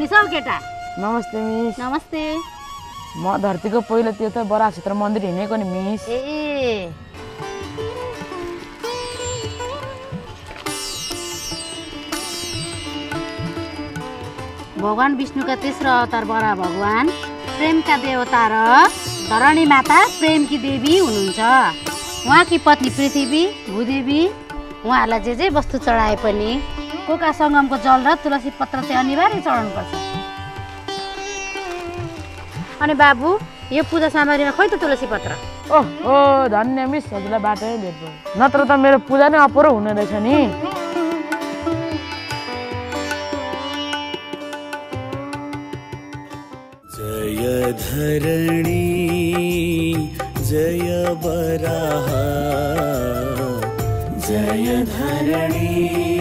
Miss हौ केटा। नमस्ते मिस। नमस्ते। म धरतीको पहिलो तीर्थ बराह क्षेत्र मन्दिर हिँडेको नि मिस। ए भगवान विष्णुका तेस्रो अवतार बराह भगवान प्रेमका देवता र धरणी माता प्रेमकी देवी हुनुहुन्छ। उहाँकी पत्नी पृथ्वी भूदेवी उहाँहरूलाई जे वस्तु चढाए पनि कोका सङ्गमको जल र तुलसी पत्र चाहिँ अनिवार्य चढाउनुपर्छ। अनि बाबु यो पूजा सामग्रीमा खोइ त तुलसी पत्र? ओहो धन्य मिस, हजुरलाई बाटै भेट भयो, नत्र त मेरो पूजा नै अपरो हुने रहेछ नि। जय धरणी जय बराह, जय धरणी